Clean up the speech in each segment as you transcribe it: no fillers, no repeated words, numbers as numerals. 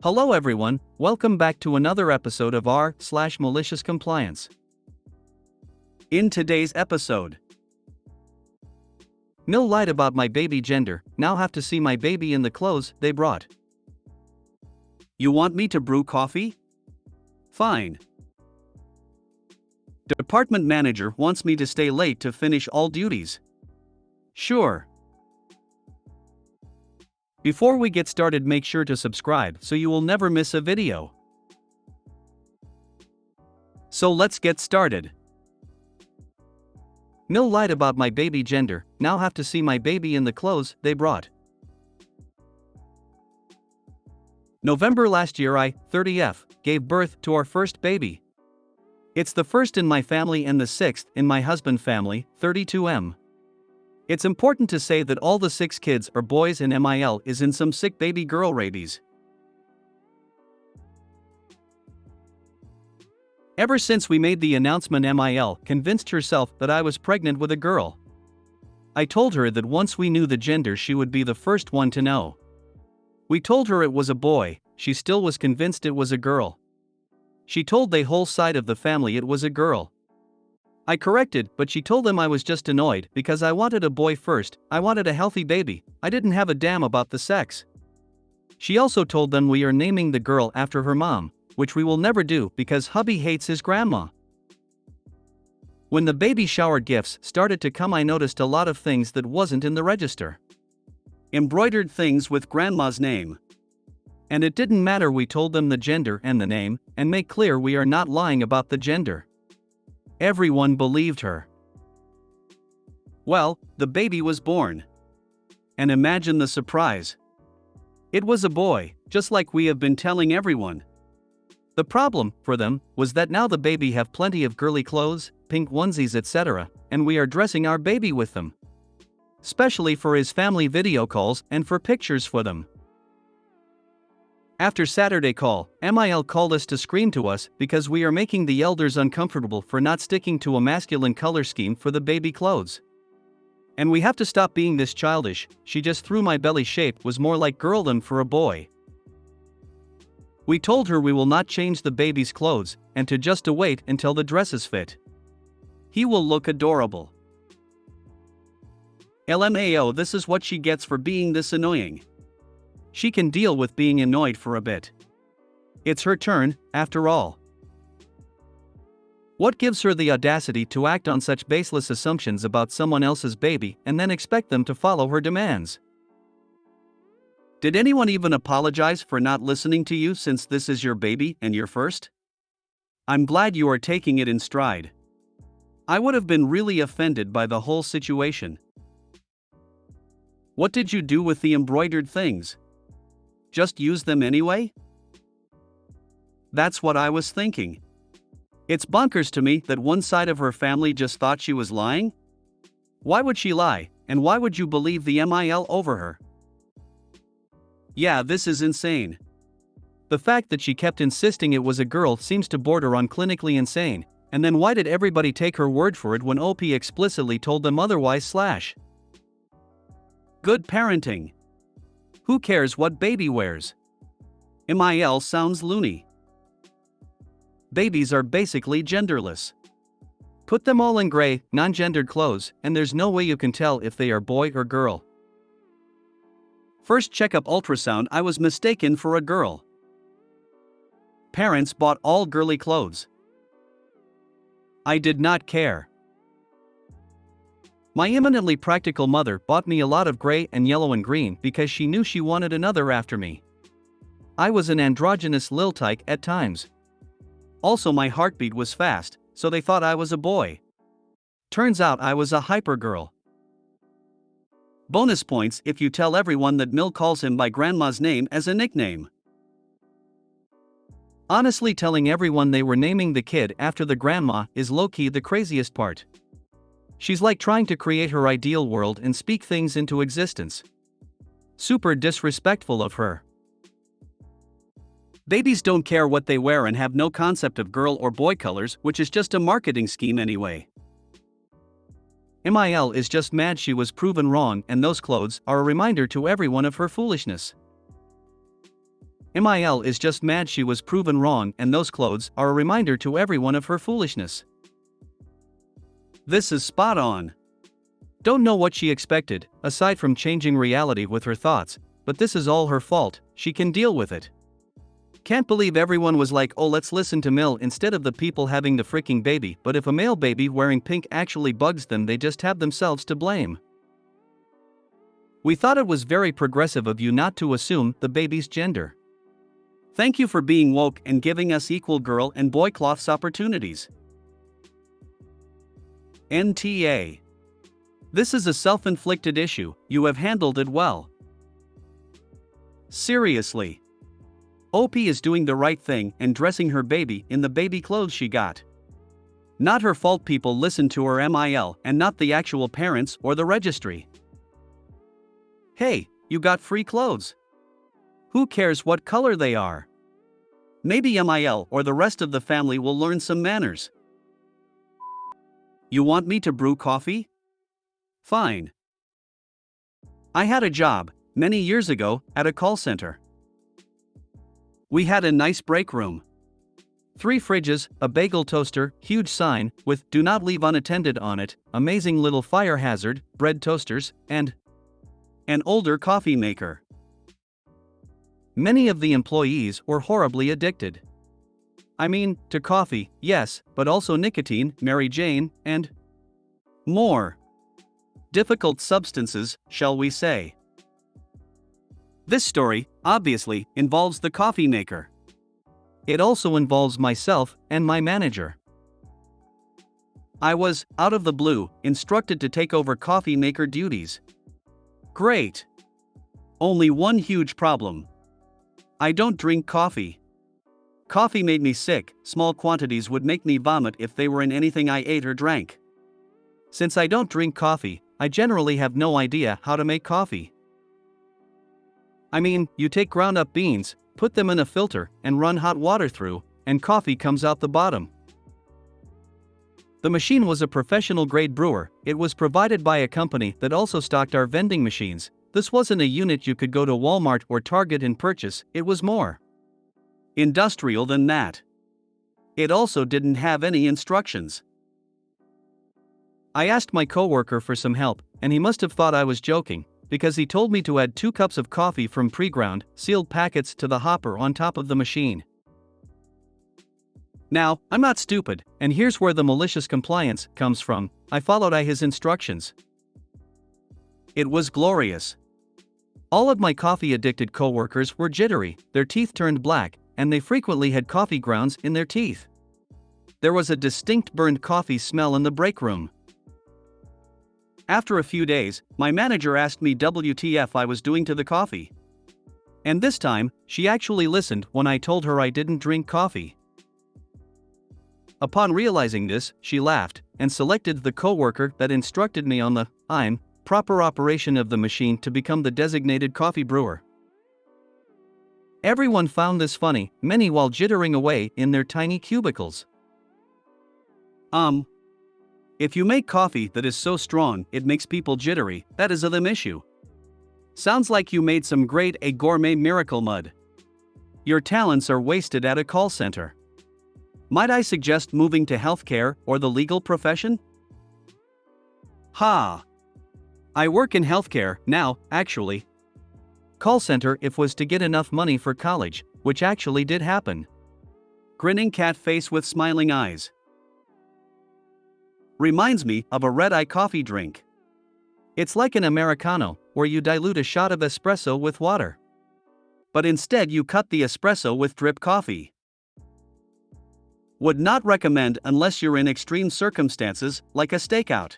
Hello everyone, welcome back to another episode of r/Malicious Compliance. In today's episode, Mil lied about my baby gender, now have to see my baby in the clothes they brought. You want me to brew coffee? Fine. Department manager wants me to stay late to finish all duties. Sure. Before we get started, make sure to subscribe so you will never miss a video. So let's get started. Mil lied about my baby gender, now have to see my baby in the clothes they brought. November last year I, 30F, gave birth to our first baby. It's the first in my family and the sixth in my husband family, 32M. It's important to say that all the 6 kids are boys and Mil is in some sick baby girl rabies. Ever since we made the announcement, Mil convinced herself that I was pregnant with a girl. I told her that once we knew the gender she would be the first one to know. We told her it was a boy, she still was convinced it was a girl. She told the whole side of the family it was a girl. I corrected, but she told them I was just annoyed because I wanted a boy first, I wanted a healthy baby, I didn't have a damn about the sex. She also told them we are naming the girl after her mom, which we will never do because hubby hates his grandma. When the baby shower gifts started to come, I noticed a lot of things that wasn't in the register. Embroidered things with grandma's name. And it didn't matter, we told them the gender and the name, and make clear we are not lying about the gender. Everyone believed her. Well, the baby was born. And imagine the surprise. It was a boy, just like we have been telling everyone. The problem, for them, was that now the baby have plenty of girly clothes, pink onesies etc., and we are dressing our baby with them. Especially for his family video calls and for pictures for them. After Saturday call, Mil called us to scream to us because we are making the elders uncomfortable for not sticking to a masculine color scheme for the baby clothes. And we have to stop being this childish, she just threw my belly shape was more like girl than for a boy. We told her we will not change the baby's clothes, and to just wait until the dresses fit. He will look adorable. LMAO, this is what she gets for being this annoying. She can deal with being annoyed for a bit. It's her turn, after all. What gives her the audacity to act on such baseless assumptions about someone else's baby and then expect them to follow her demands? Did anyone even apologize for not listening to you since this is your baby and your first? I'm glad you are taking it in stride. I would have been really offended by the whole situation. What did you do with the embroidered things? Just use them anyway? That's what I was thinking. It's bonkers to me that one side of her family just thought she was lying. Why would she lie, and why would you believe the Mil over her? Yeah, this is insane. The fact that she kept insisting it was a girl seems to border on clinically insane, and then why did everybody take her word for it when OP explicitly told them otherwise / Good parenting. Who cares what baby wears? Mil sounds loony. Babies are basically genderless. Put them all in gray, non-gendered clothes, and there's no way you can tell if they are boy or girl. First checkup ultrasound, I was mistaken for a girl. Parents bought all girly clothes. I did not care. My eminently practical mother bought me a lot of gray and yellow and green because she knew she wanted another after me. I was an androgynous lil tyke at times. Also my heartbeat was fast, so they thought I was a boy. Turns out I was a hyper girl. Bonus points if you tell everyone that Mil calls him by grandma's name as a nickname. Honestly, telling everyone they were naming the kid after the grandma is low-key the craziest part. She's like trying to create her ideal world and speak things into existence. Super disrespectful of her. Babies don't care what they wear and have no concept of girl or boy colors, which is just a marketing scheme anyway. Mil is just mad she was proven wrong, and those clothes are a reminder to everyone of her foolishness. Mil is just mad she was proven wrong, and those clothes are a reminder to everyone of her foolishness. This is spot on. Don't know what she expected, aside from changing reality with her thoughts, but this is all her fault, she can deal with it. Can't believe everyone was like, oh, let's listen to Mil instead of the people having the freaking baby, but if a male baby wearing pink actually bugs them, they just have themselves to blame. We thought it was very progressive of you not to assume the baby's gender. Thank you for being woke and giving us equal girl and boy cloths opportunities. NTA. This is a self-inflicted issue, you have handled it well. Seriously. OP is doing the right thing and dressing her baby in the baby clothes she got. Not her fault people listen to her Mil and not the actual parents or the registry. Hey, you got free clothes. Who cares what color they are? Maybe Mil or the rest of the family will learn some manners. You want me to brew coffee? Fine. I had a job, many years ago, at a call center. We had a nice break room. 3 fridges, a bagel toaster, huge sign, with "Do not leave unattended" on it, amazing little fire hazard, bread toasters, and an older coffee maker. Many of the employees were horribly addicted. I mean, to coffee, yes, but also nicotine, Mary Jane, and more difficult substances, shall we say. This story, obviously, involves the coffee maker. It also involves myself and my manager. I was, out of the blue, instructed to take over coffee maker duties. Great. Only one huge problem. I don't drink coffee. Coffee made me sick, small quantities would make me vomit if they were in anything I ate or drank. Since I don't drink coffee, I generally have no idea how to make coffee. I mean, you take ground up beans, put them in a filter, and run hot water through, and coffee comes out the bottom. The machine was a professional grade brewer, it was provided by a company that also stocked our vending machines. This wasn't a unit you could go to Walmart or Target and purchase, it was more industrial than that. It also didn't have any instructions. I asked my coworker for some help, and he must have thought I was joking, because he told me to add 2 cups of coffee from pre-ground, sealed packets to the hopper on top of the machine. Now, I'm not stupid, and here's where the malicious compliance comes from. I followed his instructions. It was glorious. All of my coffee-addicted coworkers were jittery, their teeth turned black, and they frequently had coffee grounds in their teeth. There was a distinct burned coffee smell in the break room. After a few days, my manager asked me WTF I was doing to the coffee. And this time, she actually listened when I told her I didn't drink coffee. Upon realizing this, she laughed and selected the coworker that instructed me on the proper operation of the machine to become the designated coffee brewer. Everyone found this funny, many while jittering away in their tiny cubicles. If you make coffee that is so strong it makes people jittery, that is a them issue. Sounds like you made some grade A gourmet miracle mud. Your talents are wasted at a call center. Might I suggest moving to healthcare or the legal profession? Ha! I work in healthcare now, actually. Call center if was to get enough money for college, which actually did happen. Grinning cat face with smiling eyes. Reminds me of a red-eye coffee drink. It's like an Americano, where you dilute a shot of espresso with water. But instead you cut the espresso with drip coffee. Would not recommend unless you're in extreme circumstances, like a stakeout.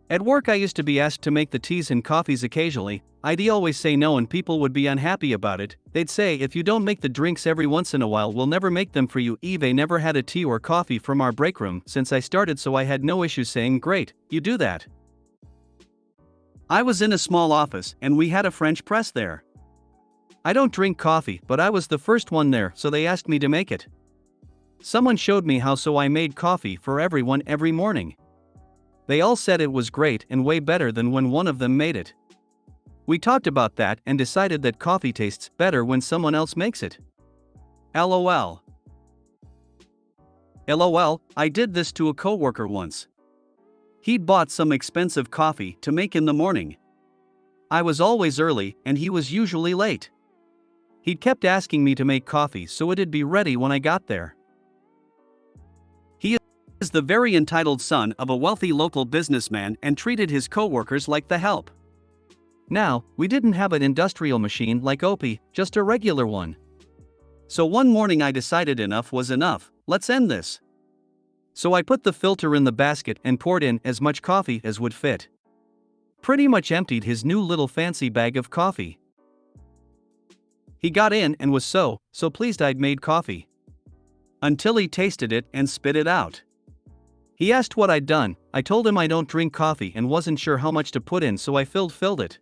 At work I used to be asked to make the teas and coffees occasionally. I'd always say no and people would be unhappy about it. They'd say, if you don't make the drinks every once in a while we'll never make them for you. Eve never had a tea or coffee from our break room since I started, so I had no issue saying, great, you do that. I was in a small office and we had a French press there. I don't drink coffee, but I was the first one there, so they asked me to make it. Someone showed me how, so I made coffee for everyone every morning. They all said it was great and way better than when one of them made it. We talked about that and decided that coffee tastes better when someone else makes it. LOL. LOL, I did this to a coworker once. He'd bought some expensive coffee to make in the morning. I was always early and he was usually late. He'd kept asking me to make coffee so it'd be ready when I got there. He is the very entitled son of a wealthy local businessman and treated his coworkers like the help. Now, we didn't have an industrial machine like Opie, just a regular one. So one morning I decided enough was enough, let's end this. So I put the filter in the basket and poured in as much coffee as would fit. Pretty much emptied his new little fancy bag of coffee. He got in and was so pleased I'd made coffee. Until he tasted it and spit it out. He asked what I'd done. I told him I don't drink coffee and wasn't sure how much to put in, so I filled it.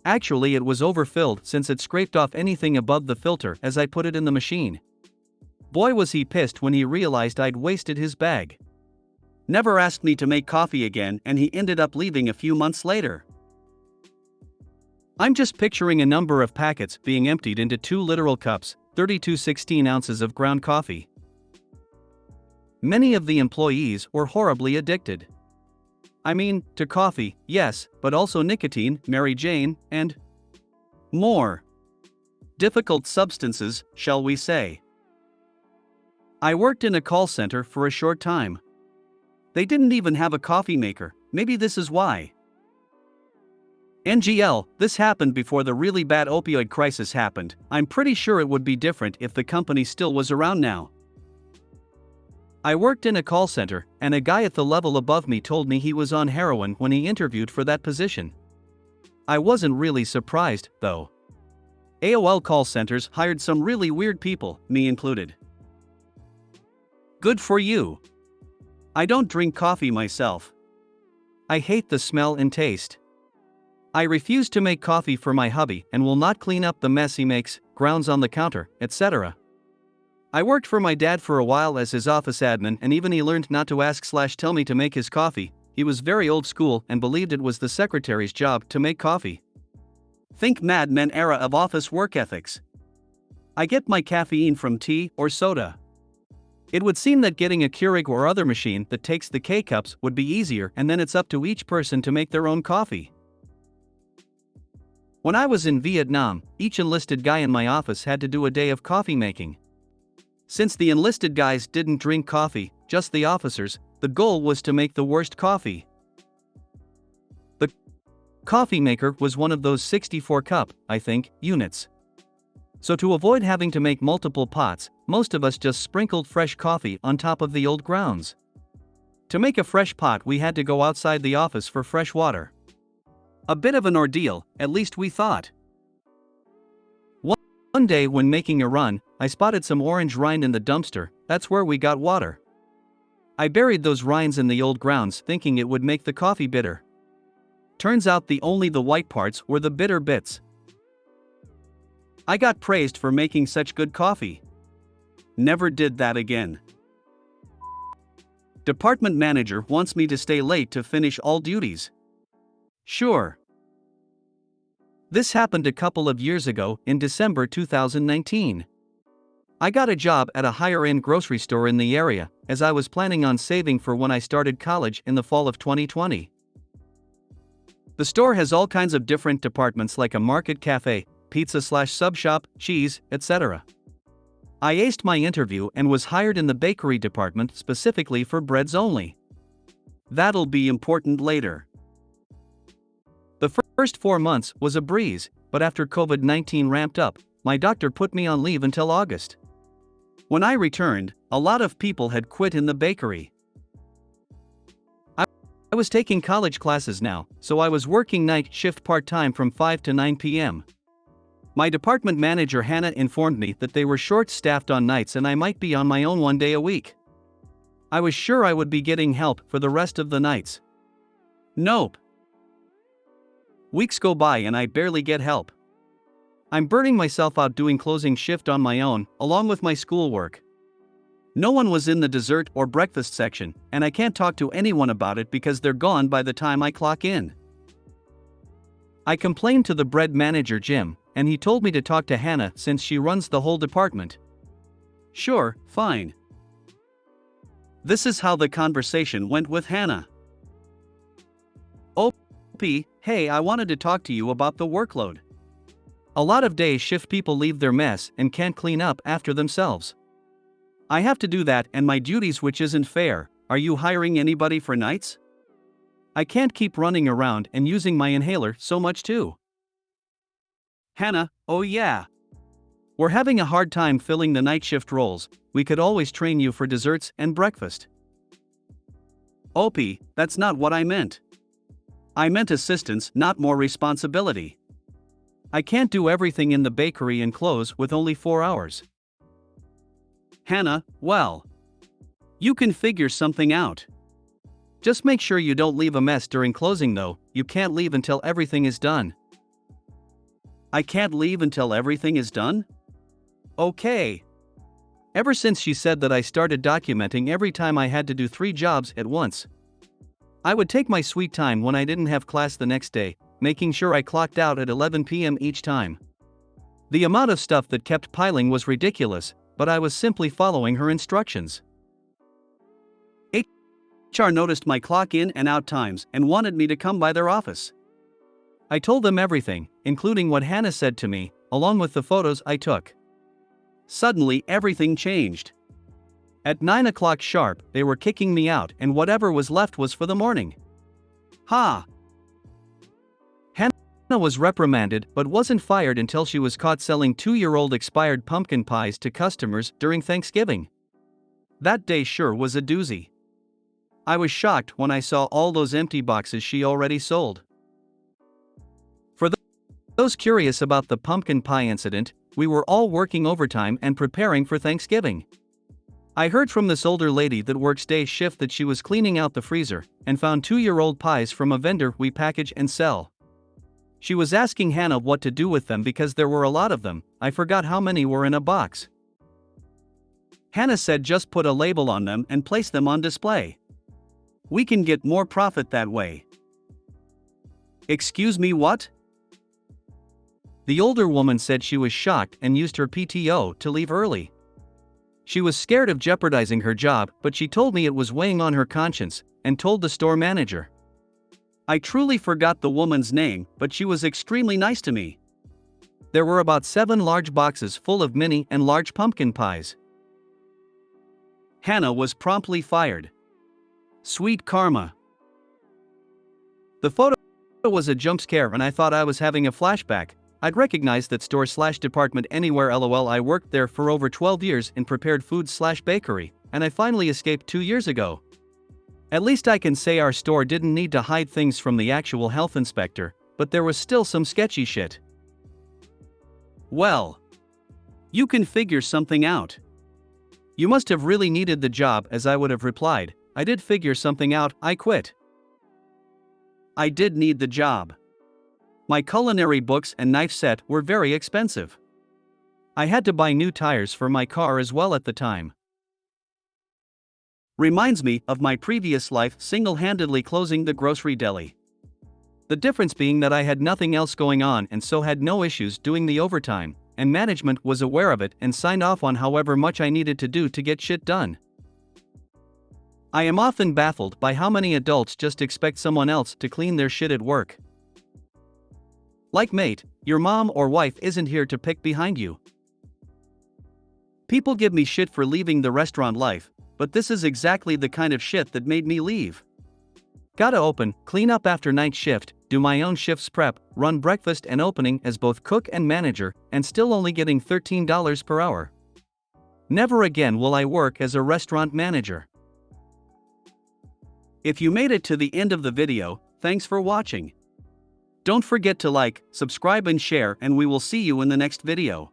Actually, it was overfilled since it scraped off anything above the filter as I put it in the machine. Boy was he pissed when he realized I'd wasted his bag. Never asked me to make coffee again and he ended up leaving a few months later. I'm just picturing a number of packets being emptied into 2 literal cups, 32 16 ounces of ground coffee. Many of the employees were horribly addicted. I mean, to coffee, yes, but also nicotine, Mary Jane, and more. Difficult substances, shall we say. I worked in a call center for a short time. They didn't even have a coffee maker, maybe this is why. NGL, this happened before the really bad opioid crisis happened. I'm pretty sure it would be different if the company still was around now. I worked in a call center, and a guy at the level above me told me he was on heroin when he interviewed for that position. I wasn't really surprised, though. AOL call centers hired some really weird people, me included. Good for you. I don't drink coffee myself. I hate the smell and taste. I refuse to make coffee for my hubby and will not clean up the mess he makes, grounds on the counter, etc. I worked for my dad for a while as his office admin, and even he learned not to ask/tell me to make his coffee. He was very old school and believed it was the secretary's job to make coffee. Think Mad Men era of office work ethics. I get my caffeine from tea or soda. It would seem that getting a Keurig or other machine that takes the K-cups would be easier, and then it's up to each person to make their own coffee. When I was in Vietnam, each enlisted guy in my office had to do a day of coffee making. Since the enlisted guys didn't drink coffee, just the officers, the goal was to make the worst coffee. The coffee maker was one of those 64-cup, I think, units. So to avoid having to make multiple pots, most of us just sprinkled fresh coffee on top of the old grounds. To make a fresh pot, we had to go outside the office for fresh water. A bit of an ordeal, at least we thought. One day when making a run, I spotted some orange rind in the dumpster. That's where we got water. I buried those rinds in the old grounds thinking it would make the coffee bitter. Turns out only the white parts were the bitter bits. I got praised for making such good coffee. Never did that again. Department manager wants me to stay late to finish all duties. Sure. This happened a couple of years ago, in December 2019. I got a job at a higher-end grocery store in the area, as I was planning on saving for when I started college in the fall of 2020. The store has all kinds of different departments like a market cafe, pizza/sub shop, cheese, etc. I aced my interview and was hired in the bakery department specifically for breads only. That'll be important later. The first 4 months was a breeze, but after COVID-19 ramped up, my doctor put me on leave until August. When I returned, a lot of people had quit in the bakery. I was taking college classes now, so I was working night shift part-time from 5 to 9 p.m. My department manager Hannah informed me that they were short-staffed on nights and I might be on my own 1 day a week. I was sure I would be getting help for the rest of the nights. Nope. Weeks go by and I barely get help. I'm burning myself out doing closing shift on my own, along with my schoolwork. No one was in the dessert or breakfast section, and I can't talk to anyone about it because they're gone by the time I clock in. I complained to the bread manager Jim, and he told me to talk to Hannah since she runs the whole department. Sure, fine. This is how the conversation went with Hannah. OP, hey, I wanted to talk to you about the workload. A lot of day shift people leave their mess and can't clean up after themselves. I have to do that and my duties, which isn't fair. Are you hiring anybody for nights? I can't keep running around and using my inhaler so much too. Hannah, oh yeah. We're having a hard time filling the night shift roles. We could always train you for desserts and breakfast. OP, that's not what I meant. I meant assistance, not more responsibility. I can't do everything in the bakery and close with only 4 hours. Hannah, well, you can figure something out. Just make sure you don't leave a mess during closing though. You can't leave until everything is done. I can't leave until everything is done? Okay. Ever since she said that, I started documenting every time I had to do 3 jobs at once. I would take my sweet time when I didn't have class the next day, making sure I clocked out at 11 p.m. each time. The amount of stuff that kept piling was ridiculous, but I was simply following her instructions. HR noticed my clock in and out times and wanted me to come by their office. I told them everything, including what Hannah said to me, along with the photos I took. Suddenly, everything changed. At 9 o'clock sharp, they were kicking me out, and whatever was left was for the morning. Ha! Hannah was reprimanded but wasn't fired until she was caught selling 2-year-old expired pumpkin pies to customers during Thanksgiving. That day sure was a doozy. I was shocked when I saw all those empty boxes she already sold. For those curious about the pumpkin pie incident, we were all working overtime and preparing for Thanksgiving. I heard from this older lady that works day shift that she was cleaning out the freezer and found 2-year-old pies from a vendor we package and sell. She was asking Hannah what to do with them because there were a lot of them. I forgot how many were in a box. Hannah said just put a label on them and place them on display. We can get more profit that way. Excuse me, what? The older woman said she was shocked and used her PTO to leave early. She was scared of jeopardizing her job, but she told me it was weighing on her conscience, and told the store manager. I truly forgot the woman's name, but she was extremely nice to me. There were about 7 large boxes full of mini and large pumpkin pies. Hannah was promptly fired. Sweet karma. The photo was a jump scare and I thought I was having a flashback. I'd recognized that store/department anywhere. LOL, I worked there for over 12 years in prepared foods/bakery, and I finally escaped 2 years ago. At least I can say our store didn't need to hide things from the actual health inspector, but there was still some sketchy shit. Well, you can figure something out. You must have really needed the job, as I would have replied. I did figure something out, I quit. I did need the job. My culinary books and knife set were very expensive. I had to buy new tires for my car as well at the time. Reminds me of my previous life single-handedly closing the grocery deli. The difference being that I had nothing else going on and so had no issues doing the overtime, and management was aware of it and signed off on however much I needed to do to get shit done. I am often baffled by how many adults just expect someone else to clean their shit at work. Like, mate, your mom or wife isn't here to pick behind you. People give me shit for leaving the restaurant life, but this is exactly the kind of shit that made me leave. Gotta open, clean up after night shift, do my own shifts prep, run breakfast and opening as both cook and manager, and still only getting $13 per hour. Never again will I work as a restaurant manager. If you made it to the end of the video, thanks for watching. Don't forget to like, subscribe and share, and we will see you in the next video.